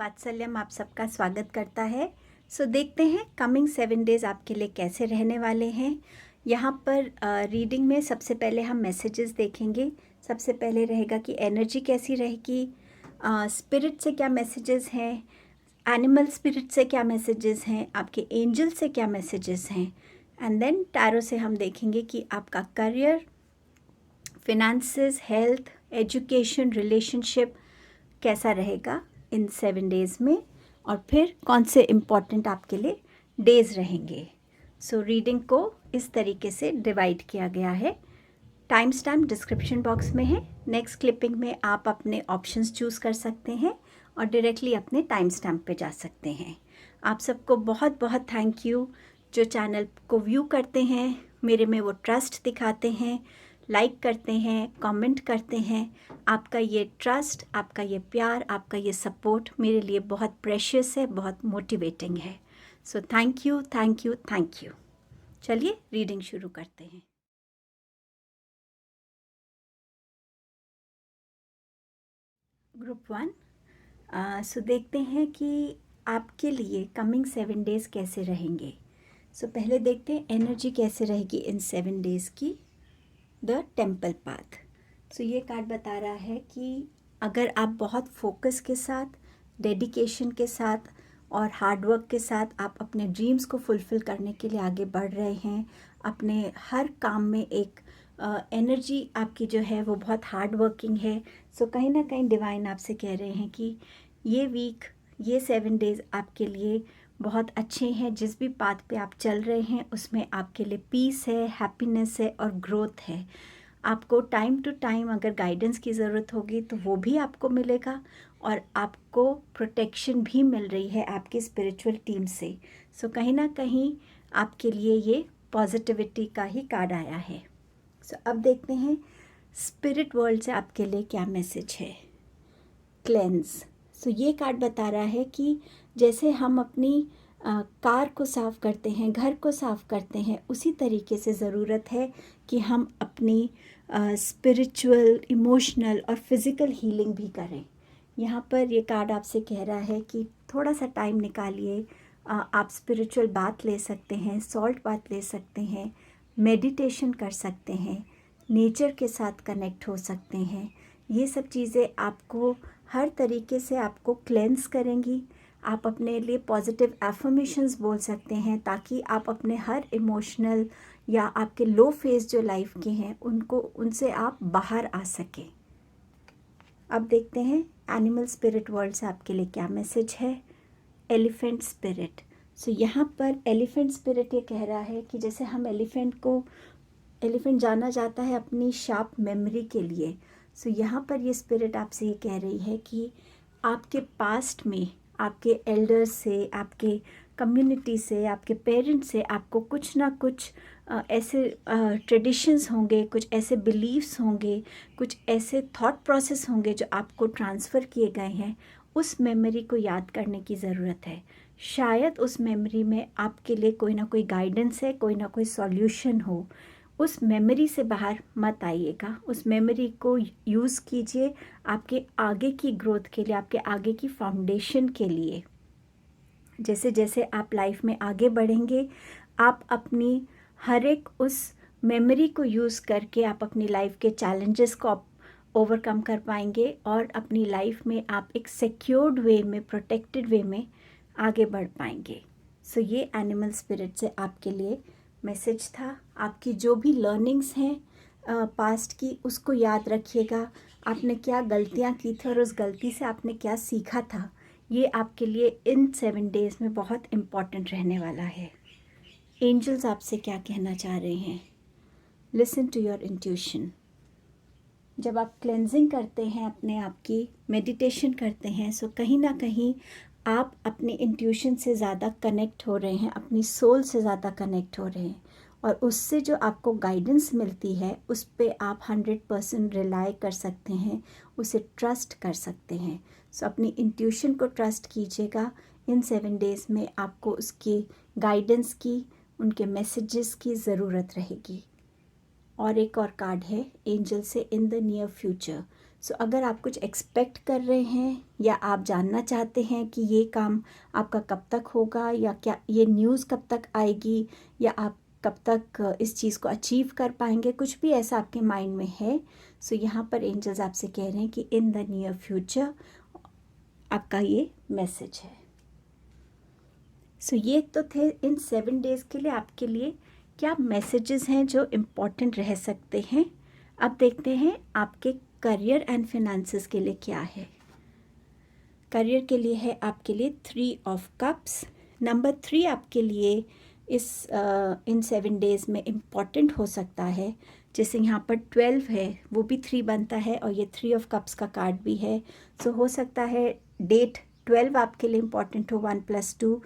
वात्सल्यम आप सबका स्वागत करता है। देखते हैं कमिंग 7 डेज़ आपके लिए कैसे रहने वाले हैं। यहाँ पर रीडिंग में सबसे पहले हम मैसेजेस देखेंगे। सबसे पहले रहेगा कि एनर्जी कैसी रहेगी, स्पिरिट से क्या मैसेजेस हैं, एनिमल स्पिरिट से क्या मैसेजेस हैं, आपके एंजल से क्या मैसेजेस हैं, एंड देन टैरो से हम देखेंगे कि आपका career, finances, health, education, relationship कैसा रहेगा इन 7 डेज़ में, और फिर कौन से इम्पॉर्टेंट आपके लिए डेज़ रहेंगे। रीडिंग को इस तरीके से डिवाइड किया गया है। टाइम स्टैम्प डिस्क्रिप्शन बॉक्स में है। नेक्स्ट क्लिपिंग में आप अपने ऑप्शंस चूज़ कर सकते हैं और डायरेक्टली अपने टाइम स्टैम्प पे जा सकते हैं। आप सबको बहुत बहुत थैंक यू जो चैनल को व्यू करते हैं, मेरे में वो ट्रस्ट दिखाते हैं, लाइक करते हैं, कमेंट करते हैं। आपका ये ट्रस्ट, आपका ये प्यार, आपका ये सपोर्ट मेरे लिए बहुत प्रेशियस है, बहुत मोटिवेटिंग है। Thank you, thank you, thank you. चलिए रीडिंग शुरू करते हैं। ग्रुप 1। देखते हैं कि आपके लिए कमिंग 7 डेज़ कैसे रहेंगे। पहले देखते हैं एनर्जी कैसे रहेगी इन 7 डेज़ की। The temple path. ये कार्ड बता रहा है कि अगर आप बहुत फोकस के साथ, डेडिकेशन के साथ और हार्डवर्क के साथ आप अपने ड्रीम्स को फुलफ़िल करने के लिए आगे बढ़ रहे हैं, अपने हर काम में एक एनर्जी आपकी जो है वो बहुत हार्ड वर्किंग है। कहीं ना कहीं डिवाइन आपसे कह रहे हैं कि ये वीक, ये 7 डेज़ आपके लिए बहुत अच्छे हैं। जिस भी पाथ पे आप चल रहे हैं उसमें आपके लिए पीस है, हैप्पीनेस है और ग्रोथ है। आपको टाइम टू टाइम अगर गाइडेंस की ज़रूरत होगी तो वो भी आपको मिलेगा, और आपको प्रोटेक्शन भी मिल रही है आपकी स्पिरिचुअल टीम से। कहीं ना कहीं आपके लिए ये पॉजिटिविटी का ही कार्ड आया है। अब देखते हैं स्पिरिट वर्ल्ड से आपके लिए क्या मैसेज है। क्लेंस। ये कार्ड बता रहा है कि जैसे हम अपनी कार को साफ़ करते हैं, घर को साफ़ करते हैं, उसी तरीके से ज़रूरत है कि हम अपनी स्पिरिचुअल, इमोशनल और फिज़िकल हीलिंग भी करें। यहाँ पर ये कार्ड आपसे कह रहा है कि थोड़ा सा टाइम निकालिए। आप स्पिरिचुअल बात ले सकते हैं, सॉल्ट बात ले सकते हैं, मेडिटेशन कर सकते हैं, नेचर के साथ कनेक्ट हो सकते हैं। ये सब चीज़ें आपको हर तरीके से आपको क्लेंस करेंगी। आप अपने लिए पॉजिटिव एफर्मेशंस बोल सकते हैं ताकि आप अपने हर इमोशनल या आपके लो फेज जो लाइफ के हैं उनसे आप बाहर आ सकें। अब देखते हैं एनिमल स्पिरिट वर्ल्ड से आपके लिए क्या मैसेज है। Elephant spirit. यहाँ पर एलिफेंट स्पिरिट ये कह रहा है कि जैसे हम एलिफेंट जाना जाता है अपनी शार्प मेमोरी के लिए। यहाँ पर ये स्पिरिट आपसे ये कह रही है कि आपके पास्ट में आपके एल्डर्स से, आपके कम्युनिटी से, आपके पेरेंट्स से आपको कुछ ना कुछ ऐसे ट्रेडिशंस होंगे, कुछ ऐसे बिलीव्स होंगे, कुछ ऐसे थॉट प्रोसेस होंगे जो आपको ट्रांसफ़र किए गए हैं। उस मेमोरी को याद करने की ज़रूरत है। शायद उस मेमोरी में आपके लिए कोई ना कोई गाइडेंस है, कोई ना कोई सॉल्यूशन हो। उस मेमोरी से बाहर मत आइएगा। उस मेमोरी को यूज़ कीजिए आपके आगे की ग्रोथ के लिए, आपके आगे की फाउंडेशन के लिए। जैसे जैसे आप लाइफ में आगे बढ़ेंगे, आप अपनी हर एक उस मेमोरी को यूज़ करके आप अपनी लाइफ के चैलेंजेस को ओवरकम कर पाएंगे और अपनी लाइफ में आप एक सिक्योर्ड वे में, प्रोटेक्टेड वे में आगे बढ़ पाएंगे। ये एनिमल स्पिरिट से आपके लिए मैसेज था। आपकी जो भी लर्निंग्स हैं पास्ट की, उसको याद रखिएगा। आपने क्या गलतियां की थी और उस गलती से आपने क्या सीखा था, ये आपके लिए इन 7 डेज़ में बहुत इम्पॉर्टेंट रहने वाला है। एंजल्स आपसे क्या कहना चाह रहे हैं। Listen to your intuition. जब आप क्लेंजिंग करते हैं, अपने आप की मेडिटेशन करते हैं, कहीं ना कहीं आप अपने इंट्यूशन से ज़्यादा कनेक्ट हो रहे हैं, अपनी सोल से ज़्यादा कनेक्ट हो रहे हैं, और उससे जो आपको गाइडेंस मिलती है उस पे आप 100% रिलाई कर सकते हैं, उसे ट्रस्ट कर सकते हैं। अपनी इंट्यूशन को ट्रस्ट कीजिएगा। इन 7 डेज़ में आपको उसकी गाइडेंस की, उनके मैसेजेस की ज़रूरत रहेगी। और एक और कार्ड है एंजल से, इन द नियर फ्यूचर। सो अगर आप कुछ एक्सपेक्ट कर रहे हैं या आप जानना चाहते हैं कि ये काम आपका कब तक होगा, या क्या ये न्यूज़ कब तक आएगी, या आप कब तक इस चीज़ को अचीव कर पाएंगे, कुछ भी ऐसा आपके माइंड में है, सो यहाँ पर एंजल्स आपसे कह रहे हैं कि इन द नियर फ्यूचर आपका ये मैसेज है। सो ये तो थे इन 7 डेज़ के लिए आपके लिए क्या मैसेजेस हैं जो इम्पोर्टेंट रह सकते हैं। अब देखते हैं आपके करियर एंड फिनेंसेस के लिए क्या है। करियर के लिए है आपके लिए 3 ऑफ कप्स। नंबर 3 आपके लिए इन 7 डेज़ में इम्पॉर्टेंट हो सकता है। जैसे यहाँ पर 12 है, वो भी 3 बनता है और ये 3 ऑफ कप्स का कार्ड भी है। सो हो सकता है डेट 12 आपके लिए इम्पॉर्टेंट हो, 1+2,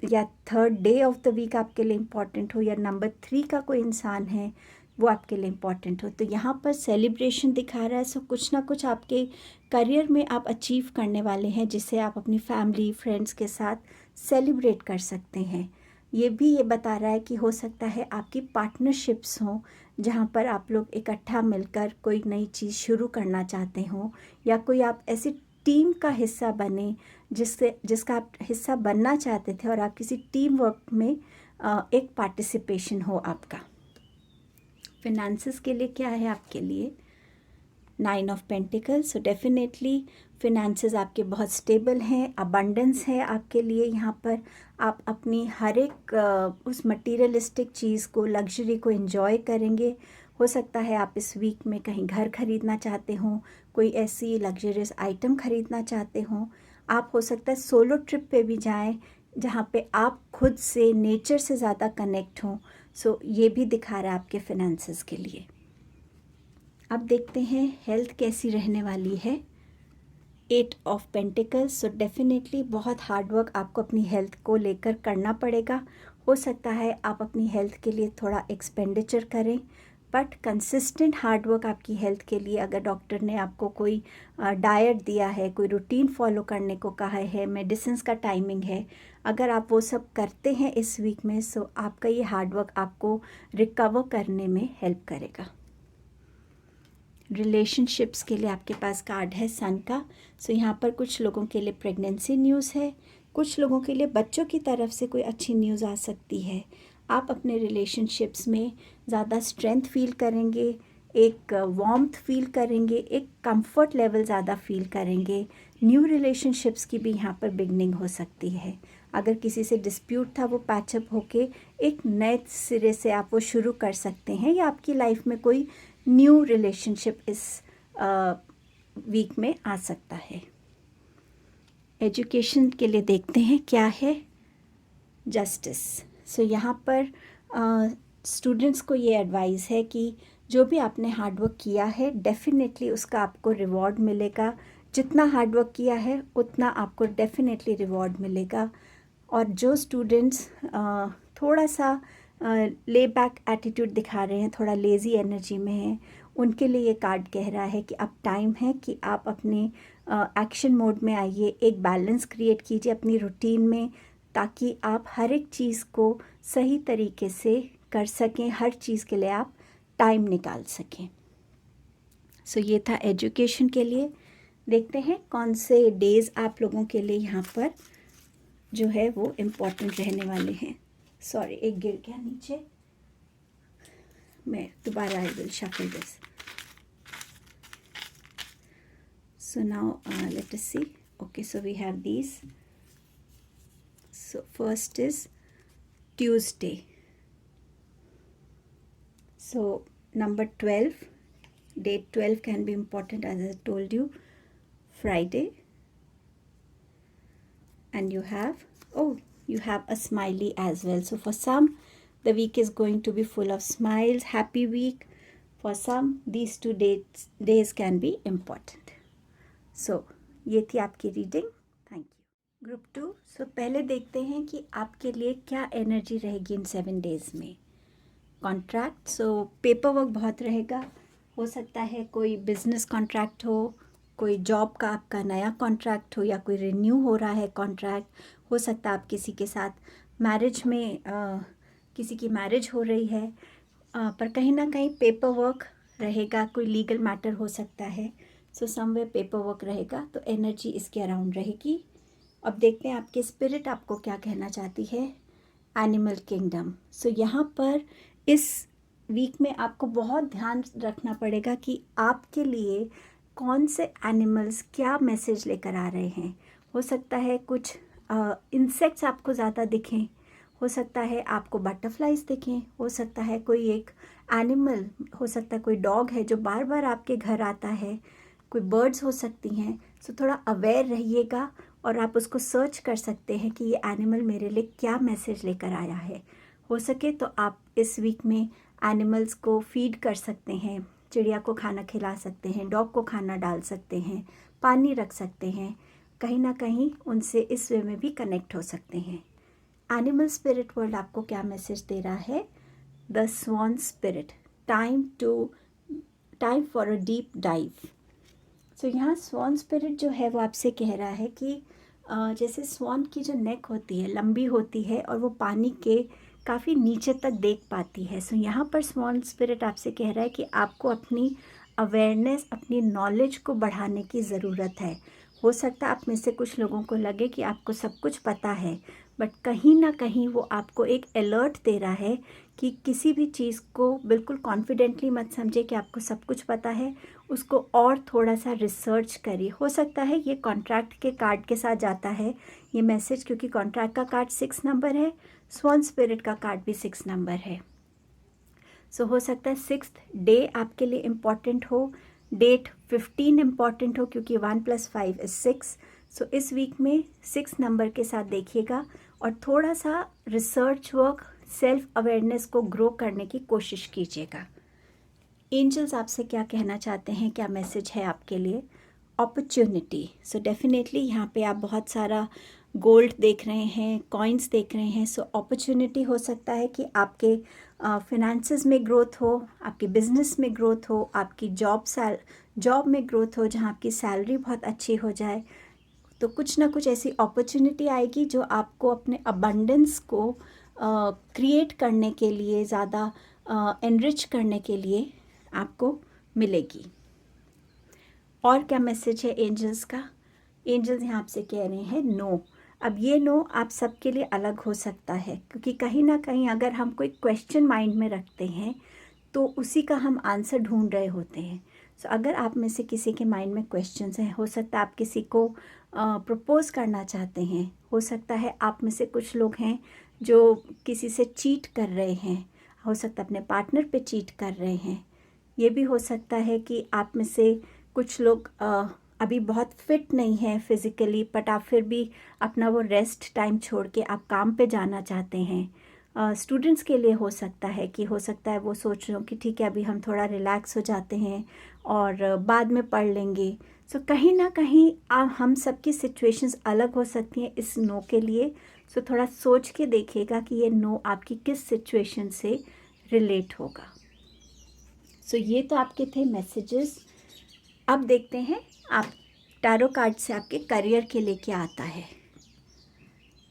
या third day of the week आपके लिए इम्पॉर्टेंट हो, या नंबर 3 का कोई इंसान है वो आपके लिए इम्पॉर्टेंट हो। तो यहाँ पर सेलिब्रेशन दिखा रहा है। सो कुछ ना कुछ आपके करियर में आप अचीव करने वाले हैं, जिसे आप अपनी फैमिली फ्रेंड्स के साथ सेलिब्रेट कर सकते हैं। ये बता रहा है कि हो सकता है आपकी पार्टनरशिप्स हों, जहाँ पर आप लोग इकट्ठा मिलकर कोई नई चीज़ शुरू करना चाहते हों, या कोई आप ऐसी टीम का हिस्सा बने जिसका आप हिस्सा बनना चाहते थे, और आप किसी टीम वर्क में एक पार्टिसिपेशन हो आपका। फिनेंसेस के लिए क्या है आपके लिए? 9 of pentacles. So definitely finances आपके बहुत स्टेबल हैं, अबंडेंस है आपके लिए। यहाँ पर आप अपनी हर एक उस मटीरियलिस्टिक चीज़ को, लग्जरी को एंजॉय करेंगे। हो सकता है आप इस वीक में कहीं घर खरीदना चाहते हों, कोई ऐसी लग्जरियस आइटम खरीदना चाहते हों। आप हो सकता है सोलो ट्रिप पे भी जाएं, जहाँ पे आप खुद से, नेचर से ज़्यादा कनेक्ट हों। सो ये भी दिखा रहा है आपके फिनेंसेस के लिए। अब देखते हैं हेल्थ कैसी रहने वाली है। 8 ऑफ पेंटिकल्स। सो डेफिनेटली बहुत हार्ड वर्क आपको अपनी हेल्थ को लेकर करना पड़ेगा। हो सकता है आप अपनी हेल्थ के लिए थोड़ा एक्सपेंडिचर करें, बट कंसिस्टेंट हार्ड वर्क आपकी हेल्थ के लिए, अगर डॉक्टर ने आपको कोई डाइट दिया है, कोई रूटीन फॉलो करने को कहा है, मेडिसिन्स का टाइमिंग है, अगर आप वो सब करते हैं इस वीक में, सो आपका ये हार्ड वर्क आपको रिकवर करने में हेल्प करेगा। रिलेशनशिप्स के लिए आपके पास कार्ड है सन का। सो यहाँ पर कुछ लोगों के लिए प्रेगनेंसी न्यूज़ है, कुछ लोगों के लिए बच्चों की तरफ से कोई अच्छी न्यूज़ आ सकती है। आप अपने रिलेशनशिप्स में ज़्यादा स्ट्रेंथ फील करेंगे, एक वार्मथ फील करेंगे, एक कंफर्ट लेवल ज़्यादा फील करेंगे। न्यू रिलेशनशिप्स की भी यहाँ पर बिगनिंग हो सकती है। अगर किसी से डिस्प्यूट था, वो पैचअप होके एक नए सिरे से आप वो शुरू कर सकते हैं, या आपकी लाइफ में कोई न्यू रिलेशनशिप इस वीक में आ सकता है। एजुकेशन के लिए देखते हैं क्या है। जस्टिस। सो यहाँ पर स्टूडेंट्स को ये एडवाइस है कि जो भी आपने हार्डवर्क किया है, डेफिनेटली उसका आपको रिवॉर्ड मिलेगा। जितना हार्डवर्क किया है उतना आपको डेफिनेटली रिवॉर्ड मिलेगा। और जो स्टूडेंट्स थोड़ा सा ले बैक एटीट्यूड दिखा रहे हैं, थोड़ा लेज़ी एनर्जी में हैं, उनके लिए ये कार्ड कह रहा है कि अब टाइम है कि आप अपने एक्शन मोड में आइए, एक बैलेंस क्रिएट कीजिए अपनी रूटीन में, ताकि आप हर एक चीज़ को सही तरीके से कर सकें, हर चीज़ के लिए आप टाइम निकाल सकें। सो ये था एजुकेशन के लिए। देखते हैं कौन से डेज़ आप लोगों के लिए यहाँ पर जो है वो इम्पोर्टेंट रहने वाले हैं। सॉरी, एक गिर गया नीचे, मैं दोबारा I will shuffle this. So now let us see. Okay, so we have these. So first is Tuesday. So number 12, date 12 can be important, as I told you. Friday. And you have a smiley as well. So for some, the week is going to be full of smiles, happy week. For some, these 2 days can be important. सो ये थी आपकी reading. Thank you. Group 2। सो पहले देखते हैं कि आपके लिए क्या एनर्जी रहेगी इन 7 डेज़ में। कॉन्ट्रैक्ट। सो पेपर वर्क बहुत रहेगा। हो सकता है कोई बिजनेस कॉन्ट्रैक्ट हो, कोई जॉब का आपका नया कॉन्ट्रैक्ट हो, या कोई रिन्यू हो रहा है कॉन्ट्रैक्ट। हो सकता है आप किसी के साथ मैरिज में किसी की मैरिज हो रही है, पर कहीं ना कहीं पेपर वर्क रहेगा, कोई लीगल मैटर हो सकता है, सो समवेयर पेपर वर्क रहेगा, तो एनर्जी इसके अराउंड रहेगी। अब देखते हैं आपके स्पिरिट आपको क्या कहना चाहती है। Animal kingdom. सो यहाँ पर इस वीक में आपको बहुत ध्यान रखना पड़ेगा कि आपके लिए कौन से एनिमल्स क्या मैसेज लेकर आ रहे हैं। हो सकता है कुछ इंसेक्ट्स आपको ज़्यादा दिखें, हो सकता है आपको बटरफ्लाइज दिखें, हो सकता है कोई एक एनिमल, हो सकता है कोई डॉग है जो बार बार आपके घर आता है, कोई बर्ड्स हो सकती हैं। सो थोड़ा अवेयर रहिएगा और आप उसको सर्च कर सकते हैं कि ये एनिमल मेरे लिए क्या मैसेज लेकर आया है। हो सके तो आप इस वीक में एनिमल्स को फीड कर सकते हैं, चिड़िया को खाना खिला सकते हैं, डॉग को खाना डाल सकते हैं, पानी रख सकते हैं, कहीं ना कहीं उनसे इस वे में भी कनेक्ट हो सकते हैं। एनिमल स्पिरिट वर्ल्ड आपको क्या मैसेज दे रहा है? The swan spirit, time for a deep dive. So यहाँ स्वान स्पिरिट जो है वो आपसे कह रहा है कि जैसे स्वान की जो नेक होती है लंबी होती है और वो पानी के काफ़ी नीचे तक देख पाती है। सो यहाँ पर स्वान स्पिरिट आपसे कह रहा है कि आपको अपनी अवेयरनेस, अपनी नॉलेज को बढ़ाने की ज़रूरत है। हो सकता है आप में से कुछ लोगों को लगे कि आपको सब कुछ पता है, बट कहीं ना कहीं वो आपको एक अलर्ट दे रहा है कि किसी भी चीज़ को बिल्कुल कॉन्फिडेंटली मत समझे कि आपको सब कुछ पता है, उसको और थोड़ा सा रिसर्च करिए। हो सकता है ये कॉन्ट्रैक्ट के कार्ड के साथ जाता है ये मैसेज, क्योंकि कॉन्ट्रैक्ट का कार्ड 6 नंबर है, स्वान स्पिरिट का कार्ड भी 6 नंबर है। सो हो सकता है 6th डे आपके लिए इम्पॉर्टेंट हो, डेट 15 इम्पॉर्टेंट हो, क्योंकि 1 + 5 = 6। सो इस वीक में 6 नंबर के साथ देखिएगा और थोड़ा सा रिसर्च वर्क, सेल्फ अवेयरनेस को ग्रो करने की कोशिश कीजिएगा। एंजल्स आपसे क्या कहना चाहते हैं, क्या मैसेज है आपके लिए? अपॉर्चुनिटी। सो डेफिनेटली यहाँ पे आप बहुत सारा गोल्ड देख रहे हैं, कॉइन्स देख रहे हैं। सो अपॉर्चुनिटी हो सकता है कि आपके फिनेंसेस में ग्रोथ हो, आपके बिजनेस में ग्रोथ हो, आपकी जॉब में ग्रोथ हो, जहाँ आपकी सैलरी बहुत अच्छी हो जाए। तो कुछ ना कुछ ऐसी अपॉर्चुनिटी आएगी जो आपको अपने अबंडेंस को क्रिएट करने के लिए, ज़्यादा एनरिच करने के लिए आपको मिलेगी। और क्या मैसेज है एंजल्स का? एंजल्स यहाँ आपसे कह रहे हैं नो। अब ये नो आप सबके लिए अलग हो सकता है, क्योंकि कहीं ना कहीं अगर हम कोई क्वेश्चन माइंड में रखते हैं तो उसी का हम आंसर ढूंढ रहे होते हैं। सो अगर आप में से किसी के माइंड में क्वेश्चंस हैं, हो सकता है आप किसी को प्रपोज करना चाहते हैं, हो सकता है आप में से कुछ लोग हैं जो किसी से चीट कर रहे हैं, हो सकता है अपने पार्टनर पे चीट कर रहे हैं। ये भी हो सकता है कि आप में से कुछ लोग अभी बहुत फिट नहीं है फिज़िकली, बट आप फिर भी अपना वो रेस्ट टाइम छोड़ के आप काम पे जाना चाहते हैं। स्टूडेंट्स के लिए हो सकता है कि हो सकता है वो सोच रहे हो कि ठीक है अभी हम थोड़ा रिलैक्स हो जाते हैं और बाद में पढ़ लेंगे। सो कहीं ना कहीं हम सबकी सिचुएशंस अलग हो सकती हैं इस नो के लिए। सो थोड़ा सोच के देखिएगा कि ये नो आपकी किस सिचुएशन से रिलेट होगा। सो ये तो आपके थे मैसेजेस। अब देखते हैं आप टैरो कार्ड से आपके करियर के लिए क्या आता है।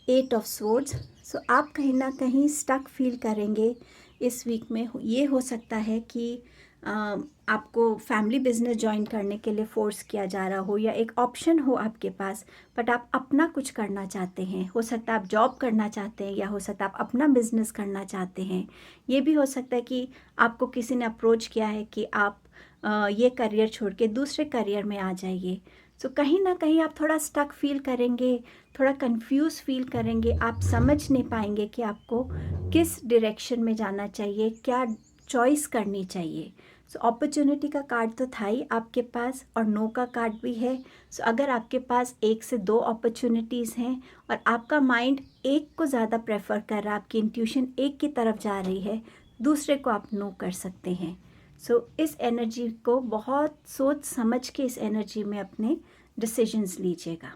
8 ऑफ स्वॉर्ड्स। सो आप कहीं ना कहीं स्टक फील करेंगे इस वीक में। ये हो सकता है कि आपको फैमिली बिजनेस ज्वाइन करने के लिए फोर्स किया जा रहा हो, या एक ऑप्शन हो आपके पास, बट आप अपना कुछ करना चाहते हैं। हो सकता है आप जॉब करना चाहते हैं, या हो सकता है आप अपना बिजनेस करना चाहते हैं। ये भी हो सकता है कि आपको किसी ने अप्रोच किया है कि आप ये करियर छोड़ के दूसरे करियर में आ जाइए। सो कहीं ना कहीं आप थोड़ा स्टक फील करेंगे, थोड़ा कंफ्यूज फील करेंगे, आप समझ नहीं पाएंगे कि आपको किस डायरेक्शन में जाना चाहिए, क्या चॉइस करनी चाहिए। सो अपॉर्चुनिटी का कार्ड तो था ही आपके पास, और नो का कार्ड भी है। सो अगर आपके पास 1 से 2 अपॉर्चुनिटीज़ हैं और आपका माइंड एक को ज़्यादा प्रेफर कर रहा है, आपकी इंट्यूशन एक की तरफ जा रही है, दूसरे को आप नो कर सकते हैं। सो इस एनर्जी को बहुत सोच समझ के इस एनर्जी में अपने डिसीजंस लीजिएगा।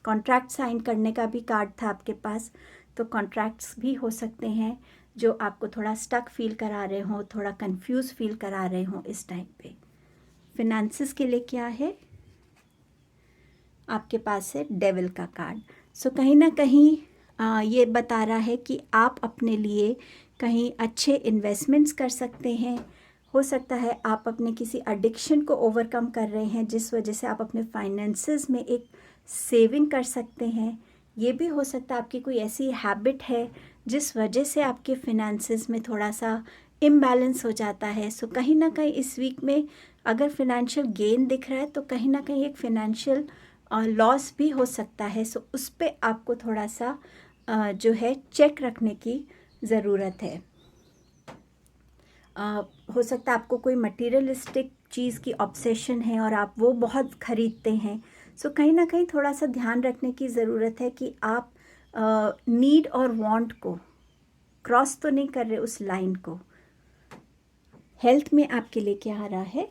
कॉन्ट्रैक्ट साइन करने का भी कार्ड था आपके पास, तो कॉन्ट्रैक्ट्स भी हो सकते हैं जो आपको थोड़ा स्टक फील करा रहे हों, थोड़ा कंफ्यूज फील करा रहे हों इस टाइम पे। फिनेंसेस के लिए क्या है आपके पास? है डेविल का कार्ड। सो कहीं ना कहीं ये बता रहा है कि आप अपने लिए कहीं अच्छे इन्वेस्टमेंट्स कर सकते हैं। हो सकता है आप अपने किसी एडिक्शन को ओवरकम कर रहे हैं, जिस वजह से आप अपने फाइनेंसेस में एक सेविंग कर सकते हैं। ये भी हो सकता है आपकी कोई ऐसी हैबिट है जिस वजह से आपके फिनेंसेस में थोड़ा सा इम्बैलेंस हो जाता है। सो कहीं ना कहीं इस वीक में अगर फिनेंशियल गेन दिख रहा है तो कहीं ना कहीं एक फिनेंशियल लॉस भी हो सकता है। सो उस पर आपको थोड़ा सा जो है चेक रखने की ज़रूरत है। हो सकता है आपको कोई मटीरियलिस्टिक चीज़ की ऑब्सेशन है और आप वो बहुत ख़रीदते हैं। सो कहीं ना कहीं थोड़ा सा ध्यान रखने की ज़रूरत है कि आप नीड और वांट को क्रॉस तो नहीं कर रहे उस लाइन को। हेल्थ में आपके लिए क्या आ रहा है?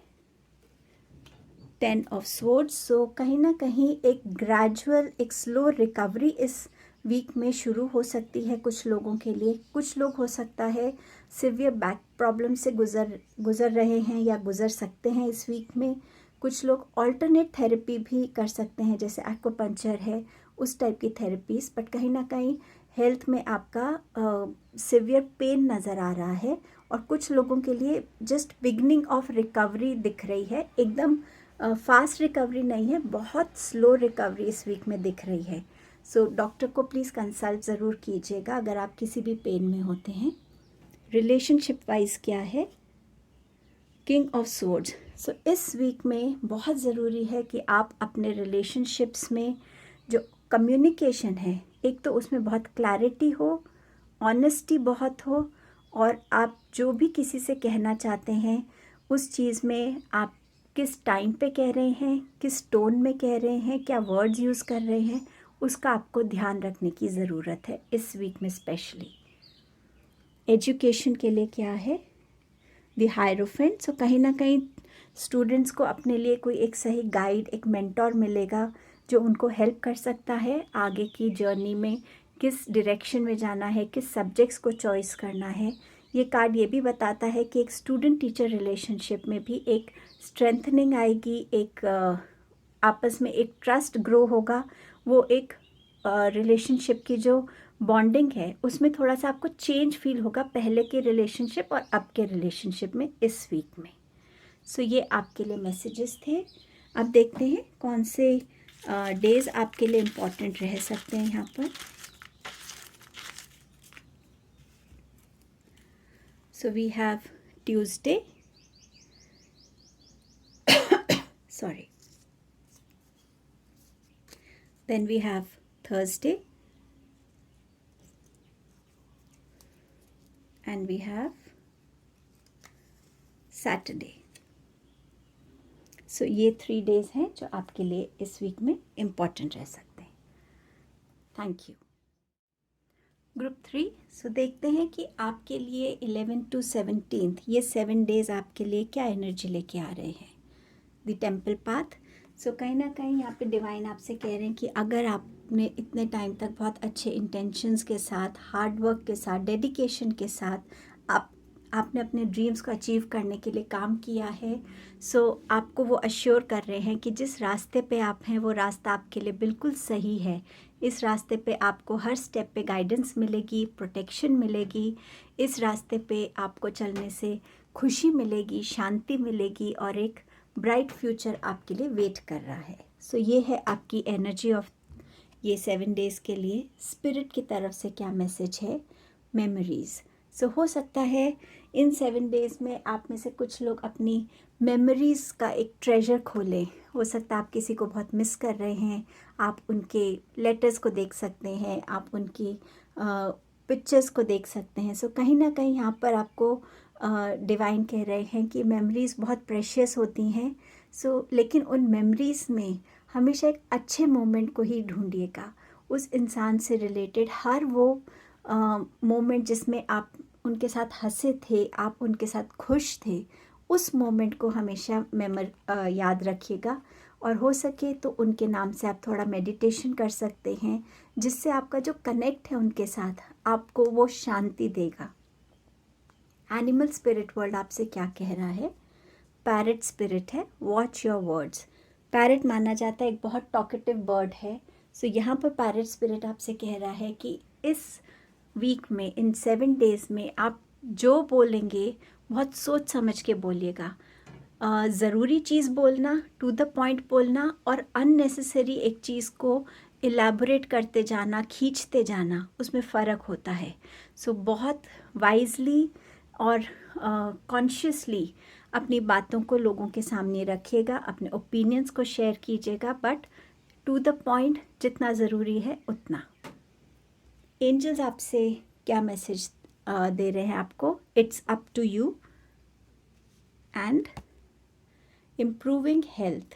10 ऑफ स्वॉर्ड्स। सो कहीं ना कहीं एक ग्रेजुअल, एक स्लो रिकवरी इस वीक में शुरू हो सकती है कुछ लोगों के लिए। कुछ लोग हो सकता है सिवियर बैक प्रॉब्लम से गुज़र रहे हैं या गुज़र सकते हैं इस वीक में। कुछ लोग ऑल्टरनेट थेरेपी भी कर सकते हैं, जैसे एक्वापंक्चर है, उस टाइप की थेरेपीज़। बट कहीं ना कहीं हेल्थ में आपका सिवियर पेन नज़र आ रहा है और कुछ लोगों के लिए जस्ट बिगनिंग ऑफ रिकवरी दिख रही है। एकदम फास्ट रिकवरी नहीं है, बहुत स्लो रिकवरी इस वीक में दिख रही है। सो डॉक्टर को प्लीज़ कंसल्ट ज़रूर कीजिएगा अगर आप किसी भी पेन में होते हैं। रिलेशनशिप वाइज क्या है? King of swords. सो इस वीक में बहुत ज़रूरी है कि आप अपने रिलेशनशिप्स में जो कम्युनिकेशन है, एक तो उसमें बहुत क्लैरिटी हो, ऑनेस्टी बहुत हो, और आप जो भी किसी से कहना चाहते हैं उस चीज़ में आप किस टाइम पे कह रहे हैं, किस टोन में कह रहे हैं, क्या वर्ड्स यूज़ कर रहे हैं, उसका आपको ध्यान रखने की ज़रूरत है इस वीक में स्पेशली। एजुकेशन के लिए क्या है? The hierophant. सो कहीं ना कहीं स्टूडेंट्स को अपने लिए कोई एक सही गाइड, एक मेंटोर मिलेगा जो उनको हेल्प कर सकता है आगे की जर्नी में, किस डायरेक्शन में जाना है, किस सब्जेक्ट्स को चॉइस करना है। ये कार्ड ये भी बताता है कि एक स्टूडेंट टीचर रिलेशनशिप में भी एक स्ट्रेंथनिंग आएगी, एक आपस में एक ट्रस्ट ग्रो होगा। वो एक रिलेशनशिप की जो बॉन्डिंग है उसमें थोड़ा सा आपको चेंज फील होगा पहले के रिलेशनशिप और अब के रिलेशनशिप में इस वीक में। सो ये आपके लिए मैसेजेस थे। अब देखते हैं कौन से डेज आपके लिए इम्पॉर्टेंट रह सकते हैं यहाँ पर। So we have Tuesday, sorry, then we have Thursday, and we have Saturday. So ये 3 डेज हैं जो आपके लिए इस वीक में इम्पॉर्टेंट रह सकते हैं। Thank you. ग्रुप 3। सो देखते हैं कि आपके लिए 11 to 17 ये 7 डेज आपके लिए क्या एनर्जी लेके आ रहे हैं। The temple path. सो कहीं ना कहीं यहाँ पे डिवाइन आपसे कह रहे हैं कि अगर आपने इतने टाइम तक बहुत अच्छे इंटेंशंस के साथ, हार्ड वर्क के साथ, डेडिकेशन के साथ आपने अपने ड्रीम्स को अचीव करने के लिए काम किया है, सो आपको वो अश्योर कर रहे हैं कि जिस रास्ते पे आप हैं वो रास्ता आपके लिए बिल्कुल सही है। इस रास्ते पे आपको हर स्टेप पे गाइडेंस मिलेगी, प्रोटेक्शन मिलेगी। इस रास्ते पे आपको चलने से खुशी मिलेगी, शांति मिलेगी और एक ब्राइट फ्यूचर आपके लिए वेट कर रहा है। सो ये है आपकी एनर्जी ऑफ ये 7 डेज़ के लिए। स्पिरिट की तरफ से क्या मैसेज है? मेमोरीज़। सो हो सकता है इन 7 डेज़ में आप में से कुछ लोग अपनी मेमोरीज़ का एक ट्रेजर खोलें। हो सकता है आप किसी को बहुत मिस कर रहे हैं, आप उनके लेटर्स को देख सकते हैं, आप उनकी पिक्चर्स को देख सकते हैं। सो कहीं ना कहीं यहाँ पर आपको डिवाइन कह रहे हैं कि मेमोरीज़ बहुत प्रेशियस होती हैं। सो लेकिन उन मेमोरीज़ में हमेशा एक अच्छे मोमेंट को ही ढूंढिएगा। उस इंसान से रिलेटेड हर वो मोमेंट जिसमें आप उनके साथ हंसे थे, आप उनके साथ खुश थे, उस मोमेंट को हमेशा याद रखिएगा। और हो सके तो उनके नाम से आप थोड़ा मेडिटेशन कर सकते हैं, जिससे आपका जो कनेक्ट है उनके साथ आपको वो शांति देगा। एनिमल स्पिरिट वर्ल्ड आपसे क्या कह रहा है? पैरट स्पिरिट है, वॉच योर वर्ड्स। पैरट माना जाता है एक बहुत टॉकेटिव बर्ड है। सो यहाँ पर पैरट स्पिरिट आपसे कह रहा है कि इस वीक में, इन 7 डेज़ में आप जो बोलेंगे बहुत सोच समझ के बोलिएगा। ज़रूरी चीज़ बोलना, टू द पॉइंट बोलना और अननेसेसरी एक चीज़ को इलेबोरेट करते जाना, खींचते जाना, उसमें फ़र्क होता है। सो बहुत वाइजली और कॉन्शियसली अपनी बातों को लोगों के सामने रखिएगा, अपने ओपिनियंस को शेयर कीजिएगा, बट टू द पॉइंट, जितना ज़रूरी है उतना। एंजल्स आपसे क्या मैसेज दे रहे हैं आपको? It's up to you and improving health.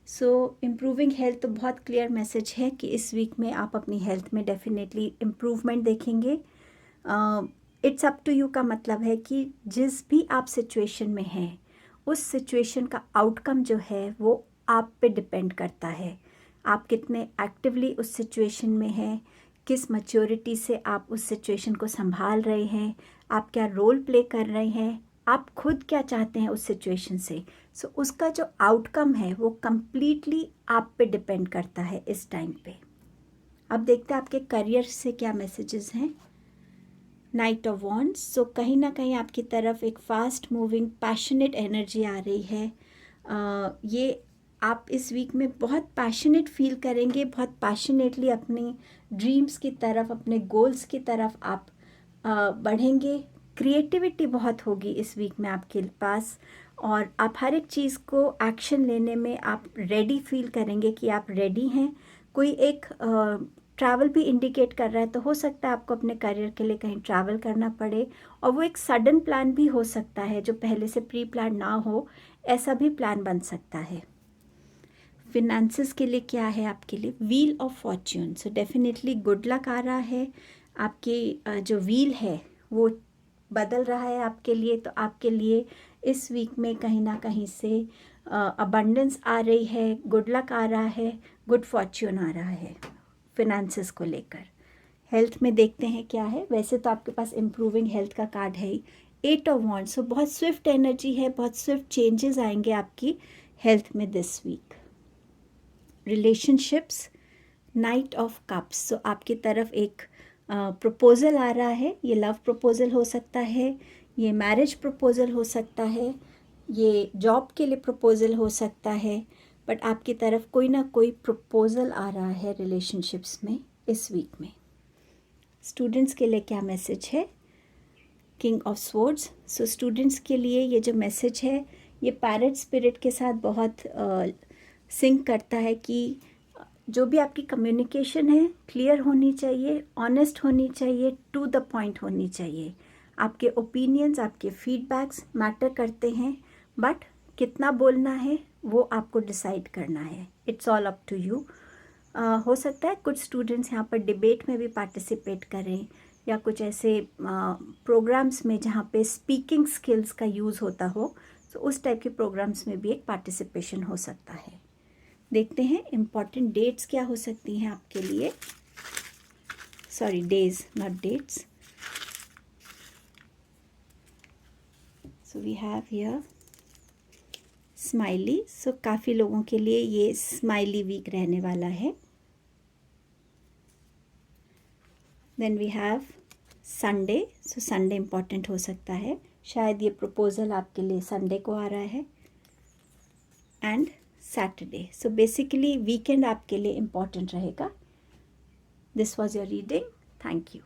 So improving health तो बहुत क्लियर मैसेज है कि इस वीक में आप अपनी हेल्थ में डेफिनेटली इम्प्रूवमेंट देखेंगे। इट्स अप टू यू का मतलब है कि जिस भी आप सिचुएशन में हैं, उस सिचुएशन का आउटकम जो है वो आप पे डिपेंड करता है। आप कितने एक्टिवली उस सिचुएशन में हैं, किस मैच्योरिटी से आप उस सिचुएशन को संभाल रहे हैं, आप क्या रोल प्ले कर रहे हैं, आप खुद क्या चाहते हैं उस सिचुएशन से। सो उसका जो आउटकम है वो कम्प्लीटली आप पे डिपेंड करता है इस टाइम पे। अब देखते हैं आपके करियर से क्या मैसेजेस हैं। Night of wands. सो कहीं ना कहीं आपकी तरफ एक फास्ट मूविंग पैशनेट एनर्जी आ रही है। ये आप इस वीक में बहुत पैशनेट फील करेंगे, बहुत पैशनेटली अपनी ड्रीम्स की तरफ, अपने गोल्स की तरफ आप बढ़ेंगे। क्रिएटिविटी बहुत होगी इस वीक में आपके पास, और आप हर एक चीज़ को एक्शन लेने में आप रेडी फील करेंगे कि आप रेडी हैं। कोई एक ट्रैवल भी इंडिकेट कर रहा है, तो हो सकता है आपको अपने करियर के लिए कहीं ट्रैवल करना पड़े, और वो एक सडन प्लान भी हो सकता है जो पहले से प्री प्लान ना हो, ऐसा भी प्लान बन सकता है। फिनेंसेस के लिए क्या है आपके लिए? Wheel of fortune. So definitely good luck आ रहा है। आपकी जो व्हील है वो बदल रहा है आपके लिए, तो आपके लिए इस वीक में कहीं ना कहीं से अबंडेंस आ रही है, गुड लक आ रहा है, गुड फॉर्च्यून आ रहा है फिनेंसेस को लेकर। हेल्थ में देखते हैं क्या है। वैसे तो आपके पास इम्प्रूविंग हेल्थ का कार्ड है ही। 8 ऑफ वॉन्ड्स। सो बहुत स्विफ्ट एनर्जी है, बहुत स्विफ्ट चेंजेस आएंगे आपकी हेल्थ में this week. Relationships, knight of cups. So आपकी तरफ एक प्रपोज़ल आ रहा है। ये लव प्रपोज़ल हो सकता है, ये मैरिज प्रपोज़ल हो सकता है, ये जॉब के लिए प्रपोज़ल हो सकता है, बट आपकी तरफ कोई ना कोई प्रपोज़ल आ रहा है रिलेशनशिप्स में इस वीक में। स्टूडेंट्स के लिए क्या मैसेज है? King of swords. So students के लिए ये जो मैसेज है ये पैरेट स्पिरिट के साथ बहुत सिंक करता है कि जो भी आपकी कम्युनिकेशन है क्लियर होनी चाहिए, ऑनेस्ट होनी चाहिए, टू द पॉइंट होनी चाहिए। आपके ओपिनियंस, आपके फीडबैक्स मैटर करते हैं, बट कितना बोलना है वो आपको डिसाइड करना है। It's all up to you. हो सकता है कुछ स्टूडेंट्स यहाँ पर डिबेट में भी पार्टिसिपेट करें, या कुछ ऐसे प्रोग्राम्स में जहाँ पे स्पीकिंग स्किल्स का यूज़ होता हो, तो उस टाइप के प्रोग्राम्स में भी एक पार्टिसिपेशन हो सकता है। देखते हैं इम्पॉर्टेंट डेट्स क्या हो सकती हैं आपके लिए। Sorry, days not dates. So we have here smiley. So काफ़ी लोगों के लिए ये स्माइली वीक रहने वाला है। Then we have Sunday. So Sunday important हो सकता है, शायद ये प्रपोज़ल आपके लिए संडे को आ रहा है। And Saturday. So basically weekend आपके लिए इम्पॉर्टेंट रहेगा। This was your reading. Thank you.